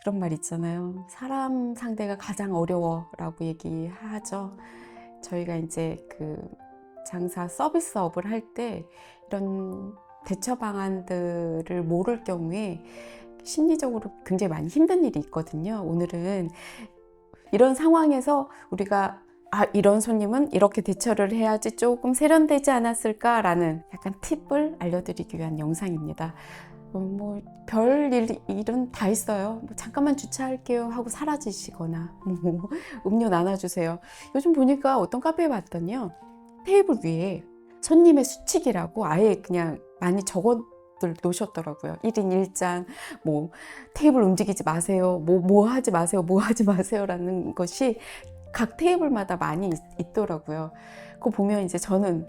그런 말 있잖아요. 사람 상대가 가장 어려워라고 얘기하죠. 저희가 이제 그 장사 서비스업을 할 때 이런 대처 방안들을 모를 경우에 심리적으로 굉장히 많이 힘든 일이 있거든요. 오늘은 이런 상황에서 우리가 이런 손님은 이렇게 대처를 해야지 조금 세련되지 않았을까라는 약간 팁을 알려드리기 위한 영상입니다. 뭐 일은 다 있어요. 뭐 잠깐만 주차할게요 하고 사라지시거나 뭐 음료 나눠주세요. 요즘 보니까 어떤 카페에 봤더니요, 테이블 위에 손님의 수칙이라고 아예 그냥 많이 적어들 놓으셨더라고요. 1인 1잔, 뭐 테이블 움직이지 마세요, 뭐 하지 마세요, 뭐 하지 마세요라는 것이 각 테이블마다 많이 있더라고요. 그거 보면 이제 저는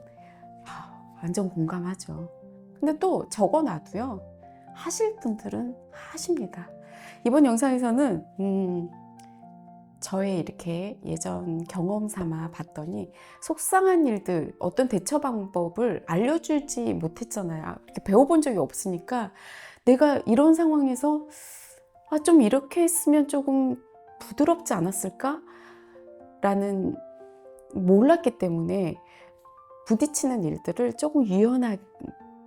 완전 공감하죠. 근데 또 적어놔도요, 하실 분들은 하십니다. 이번 영상에서는 저의 이렇게 예전 경험 삼아 봤더니 속상한 일들, 어떤 대처 방법을 알려주지 못했잖아요. 이렇게 배워본 적이 없으니까 내가 이런 상황에서 좀 이렇게 했으면 조금 부드럽지 않았을까? 라는 몰랐기 때문에 부딪히는 일들을 조금 유연한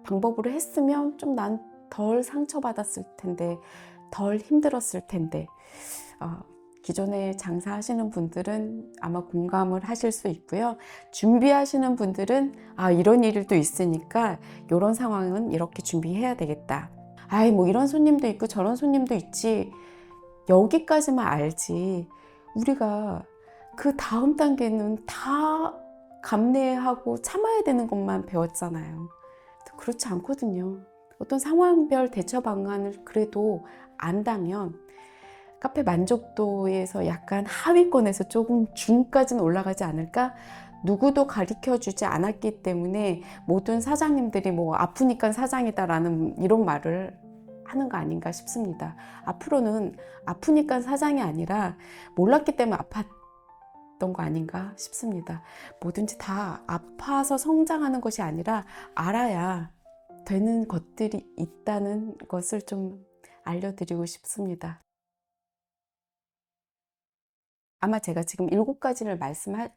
방법으로 했으면 좀 난 덜 상처받았을 텐데, 덜 힘들었을 텐데, 기존에 장사하시는 분들은 아마 공감을 하실 수 있고요. 준비하시는 분들은 이런 일도 있으니까 이런 상황은 이렇게 준비해야 되겠다. 뭐 이런 손님도 있고 저런 손님도 있지. 여기까지만 알지. 우리가 그 다음 단계는 다 감내하고 참아야 되는 것만 배웠잖아요. 그렇지 않거든요. 어떤 상황별 대처 방안을 그래도 안다면 카페 만족도에서 약간 하위권에서 조금 중까지는 올라가지 않을까? 누구도 가르쳐 주지 않았기 때문에 모든 사장님들이 뭐 아프니까 사장이다라는 이런 말을 하는 거 아닌가 싶습니다. 앞으로는 아프니까 사장이 아니라 몰랐기 때문에 아팠던 거 아닌가 싶습니다. 뭐든지 다 아파서 성장하는 것이 아니라 알아야 되는 것들이 있다는 것을 좀 알려드리고 싶습니다. 아마 제가 지금 7가지를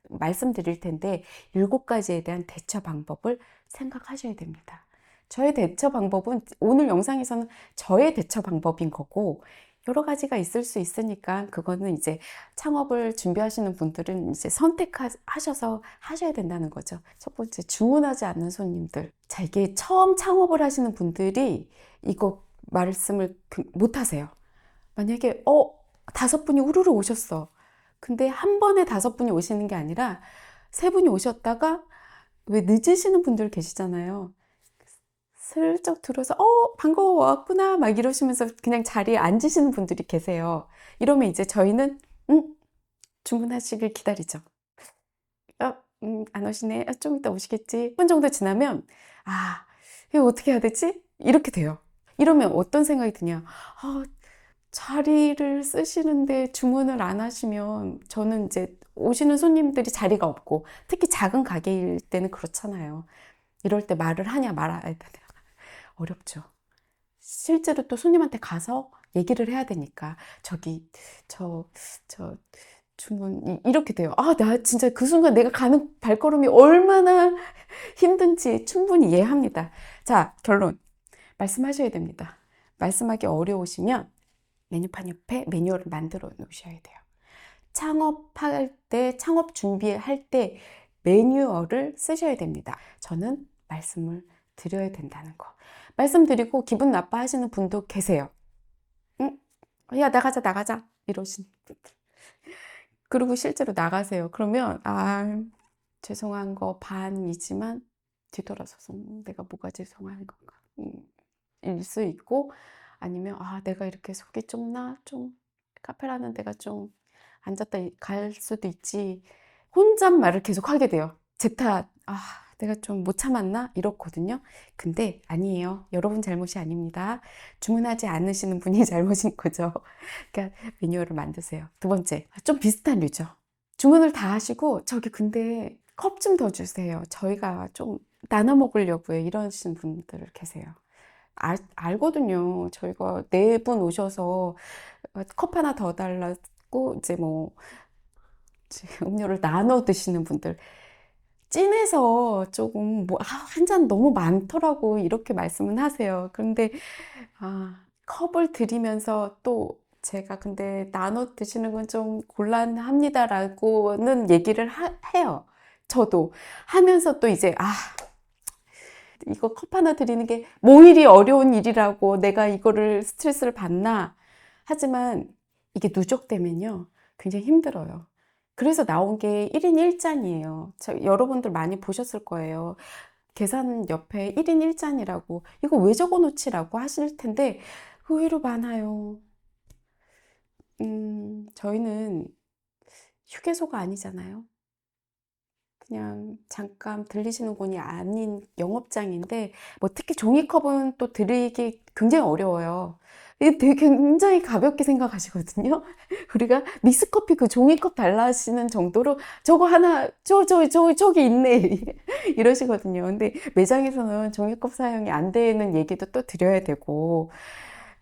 말씀드릴 텐데 7가지에 대한 대처 방법을 생각하셔야 됩니다. 저의 대처 방법은 오늘 영상에서는 저의 대처 방법인 거고, 여러 가지가 있을 수 있으니까 그거는 이제 창업을 준비하시는 분들은 이제 선택하셔서 하셔야 된다는 거죠. 첫 번째, 주문하지 않는 손님들. 자, 이게 처음 창업을 하시는 분들이 이거 말씀을 못 하세요. 만약에 5분이 우르르 오셨어. 근데 한 번에 5분이 오시는 게 아니라 3분이 오셨다가, 왜 늦으시는 분들 계시잖아요. 슬쩍 들어서 반가워, 왔구나 막 이러시면서 그냥 자리에 앉으시는 분들이 계세요. 이러면 이제 저희는 주문하시길 기다리죠. 안 오시네. 좀 이따 오시겠지. 10분 정도 지나면 이거 어떻게 해야 되지? 이렇게 돼요. 이러면 어떤 생각이 드냐? 자리를 쓰시는데 주문을 안 하시면, 저는 이제 오시는 손님들이 자리가 없고, 특히 작은 가게일 때는 그렇잖아요. 이럴 때 말을 하냐 말아야 되냐 어렵죠. 실제로 또 손님한테 가서 얘기를 해야 되니까 저기 저 주문 이렇게 돼요. 나 진짜 그 순간 내가 가는 발걸음이 얼마나 힘든지 충분히 이해합니다. 자, 결론 말씀하셔야 됩니다. 말씀하기 어려우시면 메뉴판 옆에 매뉴얼을 만들어 놓으셔야 돼요. 창업 준비할 때 매뉴얼을 쓰셔야 됩니다. 저는 말씀을 드려야 된다는 거. 말씀드리고 기분 나빠하시는 분도 계세요. 응? 야, 나가자. 이러신 분들. 그리고 실제로 나가세요. 그러면, 죄송한 거 반이지만 뒤돌아서서 내가 뭐가 죄송한 건가? 일 수 있고, 아니면, 내가 이렇게 속이 좁나? 좀, 카페라는 데가 좀 앉았다 갈 수도 있지. 혼잣말을 계속 하게 돼요. 제 탓, 내가 좀 못 참았나? 이렇거든요. 근데 아니에요. 여러분 잘못이 아닙니다. 주문하지 않으시는 분이 잘못인 거죠. 그러니까 매뉴얼을 만드세요. 두 번째, 좀 비슷한 류죠. 주문을 다 하시고, 저기 근데 컵 좀 더 주세요. 저희가 좀 나눠 먹으려고요. 이러신 분들 계세요. 알거든요. 저희가 4분 오셔서 컵 하나 더 달라고 이제 뭐 음료를 나눠 드시는 분들, 찐해서 조금 뭐, 한 잔 너무 많더라고 이렇게 말씀은 하세요. 그런데 컵을 드리면서 또 제가 근데 나눠 드시는 건 좀 곤란합니다라고는 얘기를 해요. 저도 하면서 또 이제 이거 컵 하나 드리는 게 뭐 이리 어려운 일이라고 내가 이거를 스트레스를 받나. 하지만 이게 누적되면요 굉장히 힘들어요. 그래서 나온 게 1인 1잔이에요. 여러분들 많이 보셨을 거예요. 계산 옆에 1인 1잔이라고 이거 왜 적어 놓지라고 하실 텐데 의외로 많아요. 저희는 휴게소가 아니잖아요. 그냥 잠깐 들리시는 곳이 아닌 영업장인데 뭐 특히 종이컵은 또 드리기 굉장히 어려워요. 이게 되게 굉장히 가볍게 생각하시거든요. 우리가 믹스커피 그 종이컵 달라 하시는 정도로 저거 하나 저기 있네 이러시거든요. 근데 매장에서는 종이컵 사용이 안 되는 얘기도 또 드려야 되고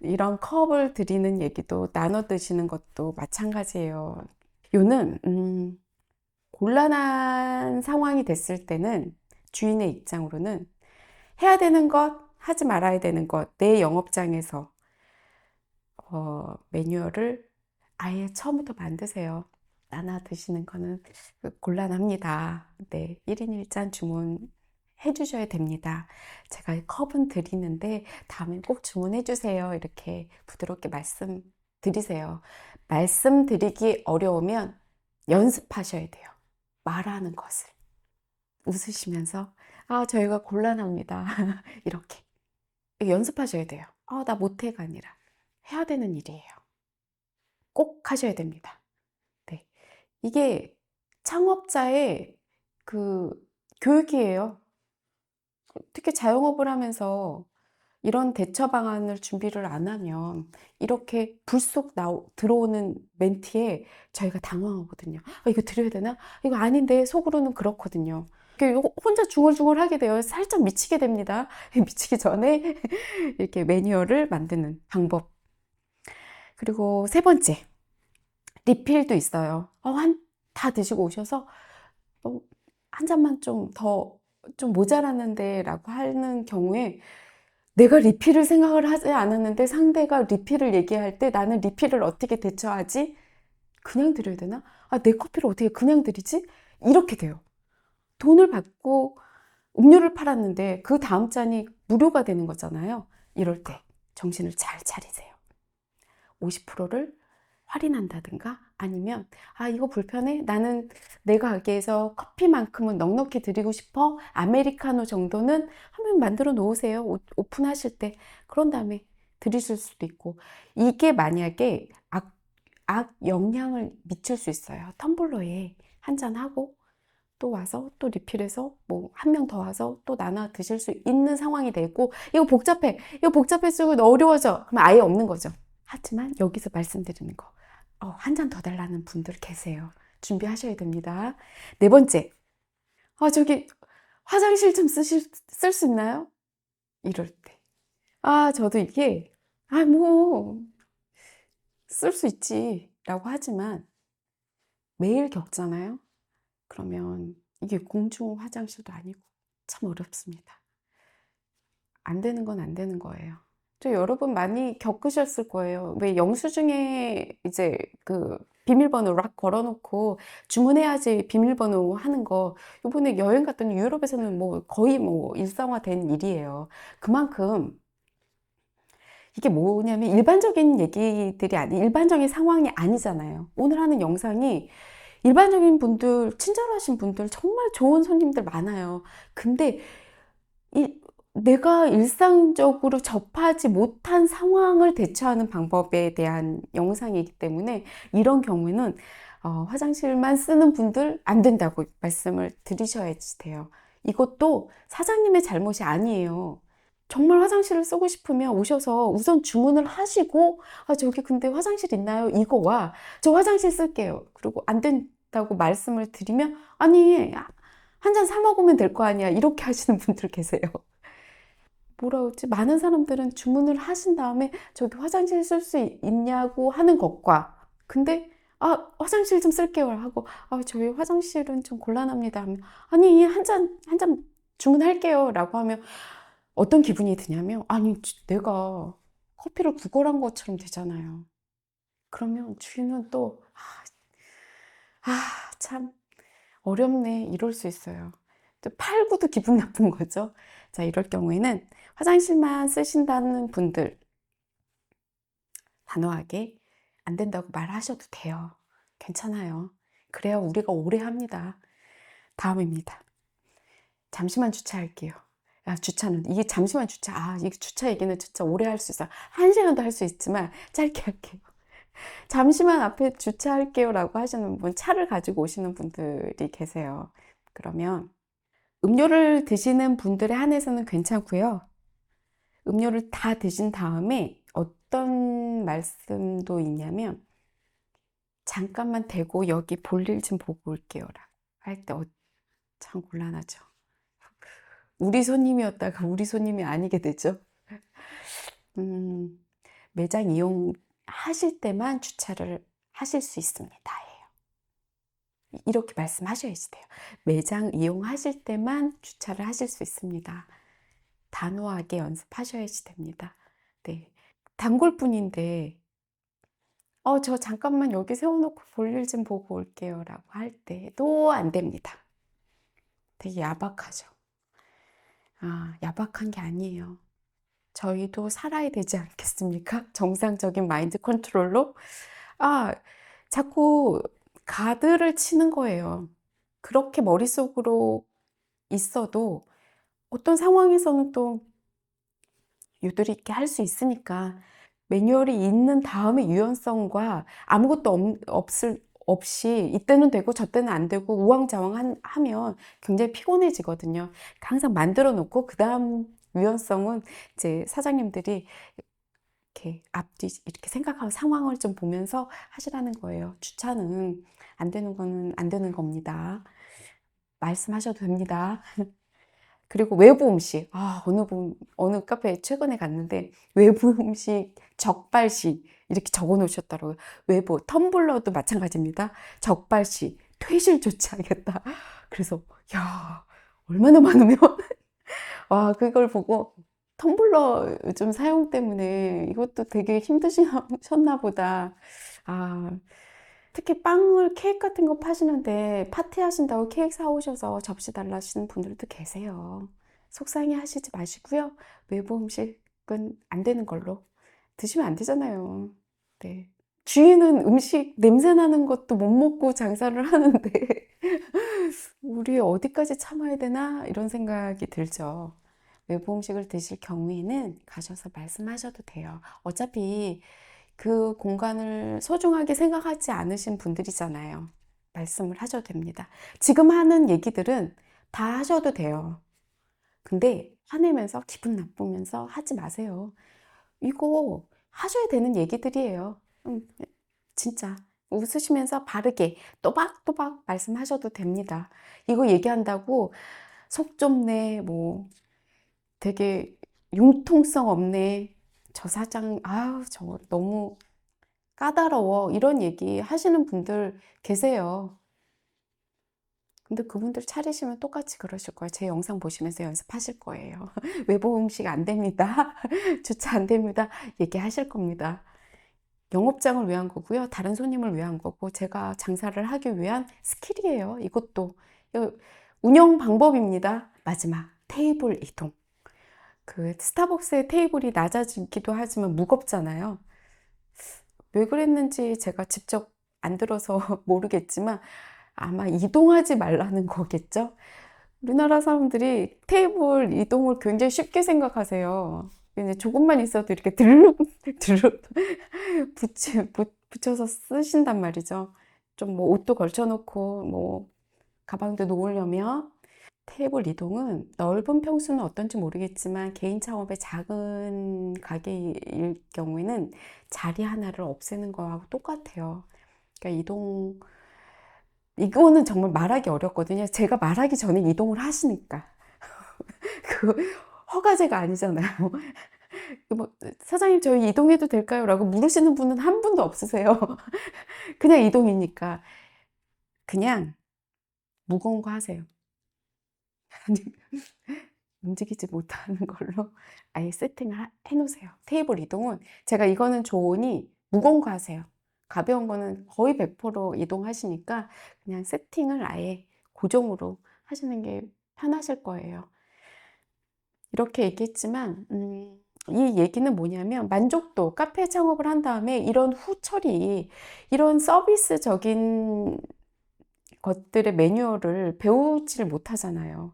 이런 컵을 드리는 얘기도 나눠 드시는 것도 마찬가지예요. 요는 곤란한 상황이 됐을 때는 주인의 입장으로는 해야 되는 것, 하지 말아야 되는 것, 내 영업장에서 매뉴얼을 아예 처음부터 만드세요. 나눠 드시는 거는 곤란합니다. 네, 1인 1잔 주문해 주셔야 됩니다. 제가 컵은 드리는데 다음엔 꼭 주문해 주세요. 이렇게 부드럽게 말씀드리세요. 말씀드리기 어려우면 연습하셔야 돼요. 말하는 것을. 웃으시면서 저희가 곤란합니다. 이렇게 연습하셔야 돼요. 나 못해가 아니라 해야 되는 일이에요. 꼭 하셔야 됩니다. 네. 이게 창업자의 그 교육이에요. 특히 자영업을 하면서 이런 대처 방안을 준비를 안 하면 이렇게 불쑥 들어오는 멘트에 저희가 당황하거든요. 이거 드려야 되나? 이거 아닌데 속으로는 그렇거든요. 혼자 중얼중얼 하게 돼요. 살짝 미치게 됩니다. 미치기 전에 이렇게 매뉴얼을 만드는 방법. 그리고 세 번째, 리필도 있어요. 다 드시고 오셔서 한 잔만 좀 모자라는데 라고 하는 경우에 내가 리필을 생각을 하지 않았는데 상대가 리필을 얘기할 때 나는 리필을 어떻게 대처하지? 그냥 드려야 되나? 내 커피를 어떻게 그냥 드리지? 이렇게 돼요. 돈을 받고 음료를 팔았는데 그 다음 잔이 무료가 되는 거잖아요. 이럴 때 정신을 잘 차리세요. 50%를 할인한다든가 아니면 이거 불편해? 나는 내 가게에서 커피만큼은 넉넉히 드리고 싶어. 아메리카노 정도는 한번 만들어 놓으세요. 오픈하실 때. 그런 다음에 드리실 수도 있고 이게 만약에 악 영향을 미칠 수 있어요. 텀블러에 한 잔 하고 또 와서 또 리필해서 뭐 한 명 더 와서 또 나눠 드실 수 있는 상황이 되고 이거 복잡해지고 어려워져. 그러면 아예 없는 거죠. 하지만 여기서 말씀드리는 거 한 잔 더 달라는 분들 계세요. 준비하셔야 됩니다. 네 번째, 저기 화장실 좀 쓸 수 있나요? 이럴 때. 저도 이게, 뭐, 쓸 수 있지. 라고 하지만 매일 겪잖아요? 그러면 이게 공중 화장실도 아니고 참 어렵습니다. 안 되는 건 안 되는 거예요. 또 여러분 많이 겪으셨을 거예요. 왜 영수증에 이제 그 비밀번호 락 걸어놓고 주문해야지 비밀번호 하는 거 이번에 여행 갔더니 유럽에서는 뭐 거의 뭐 일상화된 일이에요. 그만큼 이게 뭐냐면 일반적인 얘기들이 일반적인 상황이 아니잖아요. 오늘 하는 영상이 일반적인 분들, 친절하신 분들, 정말 좋은 손님들 많아요. 근데 내가 일상적으로 접하지 못한 상황을 대처하는 방법에 대한 영상이기 때문에 이런 경우에는 화장실만 쓰는 분들 안 된다고 말씀을 드리셔야지 돼요. 이것도 사장님의 잘못이 아니에요. 정말 화장실을 쓰고 싶으면 오셔서 우선 주문을 하시고 저기 근데 화장실 있나요? 이거와 저 화장실 쓸게요. 그리고 안 된다고 말씀을 드리면 아니 한 잔 사 먹으면 될 거 아니야. 이렇게 하시는 분들 계세요. 뭐라 그러지? 많은 사람들은 주문을 하신 다음에 저기 화장실 쓸 수 있냐고 하는 것과, 근데 화장실 좀 쓸게요 하고, 저희 화장실은 좀 곤란합니다 하면, 아니 한 잔 주문할게요 라고 하면 어떤 기분이 드냐면, 아니 내가 커피를 구걸한 것처럼 되잖아요. 그러면 주인은 또 참 어렵네 이럴 수 있어요. 또 팔고도 기분 나쁜 거죠. 자, 이럴 경우에는 화장실만 쓰신다는 분들 단호하게 안 된다고 말하셔도 돼요. 괜찮아요. 그래야 우리가 오래 합니다. 다음입니다. 잠시만 주차할게요. 주차는 이게 잠시만 주차. 이게 주차 얘기는 진짜 오래 할 수 있어요. 1시간도 할 수 있지만 짧게 할게요. 잠시만 앞에 주차할게요 라고 하시는 분, 차를 가지고 오시는 분들이 계세요. 그러면 음료를 드시는 분들에 한해서는 괜찮고요. 음료를 다 드신 다음에 어떤 말씀도 있냐면, 잠깐만 대고 여기 볼일 좀 보고 올게요 라고 할 때 참 곤란하죠. 우리 손님이었다가 우리 손님이 아니게 되죠. 음, 매장 이용하실 때만 주차를 하실 수 있습니다. 이렇게 말씀하셔야지 돼요. 매장 이용하실 때만 주차를 하실 수 있습니다. 단호하게 연습하셔야지 됩니다. 네. 단골분인데, 저 잠깐만 여기 세워놓고 볼일 좀 보고 올게요 라고 할 때도 안 됩니다. 되게 야박하죠. 야박한 게 아니에요. 저희도 살아야 되지 않겠습니까? 정상적인 마인드 컨트롤로. 자꾸 가드를 치는 거예요. 그렇게 머릿속으로 있어도 어떤 상황에서는 또 유도리 있게 할 수 있으니까, 매뉴얼이 있는 다음에 유연성과 아무것도 없이 이때는 되고 저때는 안 되고 우왕좌왕 하면 굉장히 피곤해지거든요. 항상 만들어 놓고 그 다음 유연성은 이제 사장님들이 이렇게 앞뒤 이렇게 생각하고 상황을 좀 보면서 하시라는 거예요. 주차는 안 되는 거는 안 되는 겁니다. 말씀하셔도 됩니다. 그리고 외부 음식. 어느 카페에 최근에 갔는데 외부 음식 적발시 이렇게 적어 놓으셨더라고요. 외부 텀블러도 마찬가지입니다. 적발시 퇴실 조치하겠다. 그래서 야, 얼마나 많으면 그걸 보고 텀블러 요즘 사용 때문에 이것도 되게 힘드셨나 보다. 아, 특히 빵을 케이크 같은 거 파시는데 파티 하신다고 케이크 사오셔서 접시 달라 하시는 분들도 계세요. 속상해 하시지 마시고요. 외부 음식은 안 되는 걸로 드시면 안 되잖아요. 네. 주인은 음식 냄새 나는 것도 못 먹고 장사를 하는데 우리 어디까지 참아야 되나 이런 생각이 들죠. 외부 음식을 드실 경우에는 가셔서 말씀하셔도 돼요. 어차피 그 공간을 소중하게 생각하지 않으신 분들이잖아요. 말씀을 하셔도 됩니다. 지금 하는 얘기들은 다 하셔도 돼요. 근데 화내면서 기분 나쁘면서 하지 마세요. 이거 하셔야 되는 얘기들이에요. 진짜 웃으시면서 바르게 또박또박 말씀하셔도 됩니다. 이거 얘기한다고 속 좁네, 뭐 되게 융통성 없네, 저 사장 저 너무 까다로워 이런 얘기 하시는 분들 계세요. 근데 그분들 차리시면 똑같이 그러실 거예요. 제 영상 보시면서 연습하실 거예요. 외부 음식 안 됩니다. 주차 안 됩니다. 얘기하실 겁니다. 영업장을 위한 거고요. 다른 손님을 위한 거고, 제가 장사를 하기 위한 스킬이에요. 이것도 운영 방법입니다. 마지막 테이블 이동. 그 스타벅스의 테이블이 낮아지기도 하지만 무겁잖아요. 왜 그랬는지 제가 직접 안 들어서 모르겠지만 아마 이동하지 말라는 거겠죠? 우리나라 사람들이 테이블 이동을 굉장히 쉽게 생각하세요. 이제 조금만 있어도 이렇게 들룩 들룩 붙여서 쓰신단 말이죠. 좀 뭐 옷도 걸쳐놓고 뭐 가방도 놓으려면. 테이블 이동은 넓은 평수는 어떤지 모르겠지만 개인 창업의 작은 가게일 경우에는 자리 하나를 없애는 거하고 똑같아요. 그러니까 이거는 정말 말하기 어렵거든요. 제가 말하기 전에 이동을 하시니까. 허가제가 아니잖아요. 뭐, 사장님 저희 이동해도 될까요? 라고 물으시는 분은 한 분도 없으세요. 그냥 이동이니까. 그냥 무거운 거 하세요. 움직이지 못하는 걸로 아예 세팅을 해놓으세요. 테이블 이동은 제가 이거는 좋으니 무거운 거 하세요. 가벼운 거는 거의 100% 이동하시니까 그냥 세팅을 아예 고정으로 하시는 게 편하실 거예요. 이렇게 얘기했지만 이 얘기는 뭐냐면 만족도, 카페 창업을 한 다음에 이런 후처리, 이런 서비스적인 것들의 매뉴얼을 배우지를 못하잖아요.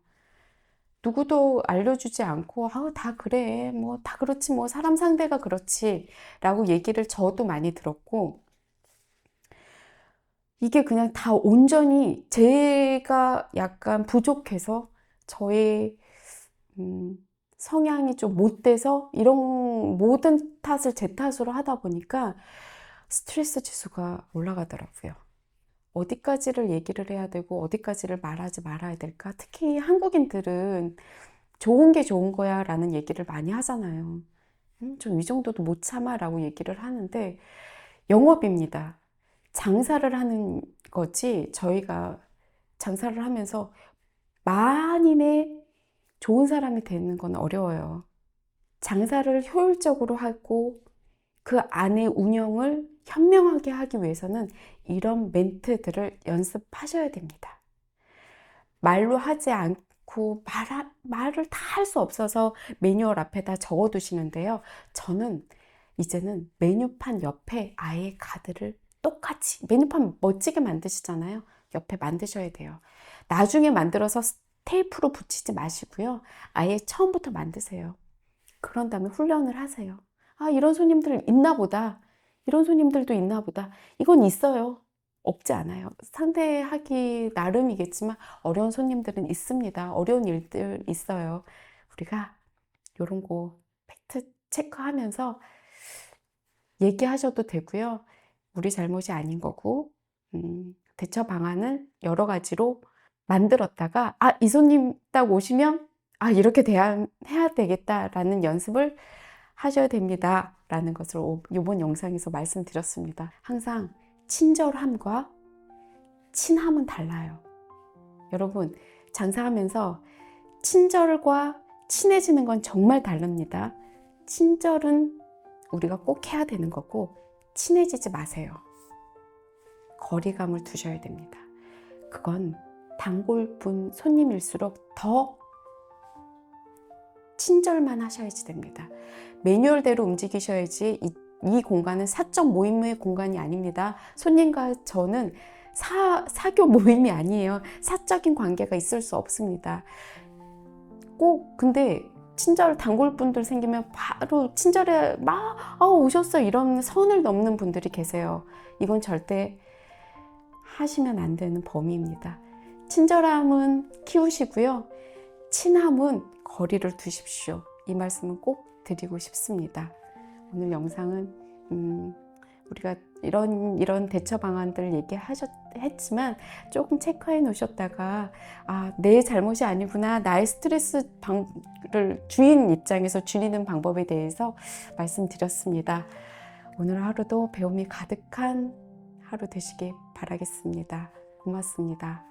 누구도 알려주지 않고 다 그래 뭐 다 그렇지 뭐 사람 상대가 그렇지 라고 얘기를 저도 많이 들었고, 이게 그냥 다 온전히 제가 약간 부족해서 저의 성향이 좀 못돼서 이런 모든 탓을 제 탓으로 하다 보니까 스트레스 지수가 올라가더라고요. 어디까지를 얘기를 해야 되고 어디까지를 말하지 말아야 될까? 특히 한국인들은 좋은 게 좋은 거야 라는 얘기를 많이 하잖아요. 좀 이 정도도 못 참아 라고 얘기를 하는데, 영업입니다. 장사를 하는 거지 저희가 장사를 하면서 만인의 좋은 사람이 되는 건 어려워요. 장사를 효율적으로 하고 그 안에 운영을 현명하게 하기 위해서는 이런 멘트들을 연습하셔야 됩니다. 말로 하지 않고 말을 다 할 수 없어서 매뉴얼 앞에다 적어 두시는데요. 저는 이제는 메뉴판 옆에 아예 카드를 똑같이, 메뉴판 멋지게 만드시잖아요. 옆에 만드셔야 돼요. 나중에 만들어서 테이프로 붙이지 마시고요. 아예 처음부터 만드세요. 그런 다음에 훈련을 하세요. 아, 이런 손님들 있나 보다. 이런 손님들도 있나 보다. 이건 있어요. 없지 않아요. 상대하기 나름이겠지만 어려운 손님들은 있습니다. 어려운 일들 있어요. 우리가 이런 거 팩트 체크하면서 얘기하셔도 되고요. 우리 잘못이 아닌 거고, 대처 방안을 여러 가지로 만들었다가, 이 손님 딱 오시면, 이렇게 대응해야 되겠다라는 연습을 하셔야 됩니다. 라는 것을 이번 영상에서 말씀드렸습니다. 항상 친절함과 친함은 달라요. 여러분, 장사하면서 친절과 친해지는 건 정말 다릅니다. 친절은 우리가 꼭 해야 되는 거고, 친해지지 마세요. 거리감을 두셔야 됩니다. 그건 단골분 손님일수록 더 친절만 하셔야지 됩니다. 매뉴얼대로 움직이셔야지. 이 공간은 사적 모임의 공간이 아닙니다. 손님과 저는 사교 모임이 아니에요. 사적인 관계가 있을 수 없습니다. 꼭 근데 친절 단골분들 생기면 바로 친절해 오셨어 이런 선을 넘는 분들이 계세요. 이건 절대 하시면 안 되는 범위입니다. 친절함은 키우시고요. 친함은 거리를 두십시오. 이 말씀은 꼭 드리고 싶습니다. 오늘 영상은 우리가 이런 대처 방안들 얘기했지만 조금 체크해 놓으셨다가 내 잘못이 아니구나, 나의 스트레스를 주인 입장에서 줄이는 방법에 대해서 말씀드렸습니다. 오늘 하루도 배움이 가득한 하루 되시길 바라겠습니다. 고맙습니다.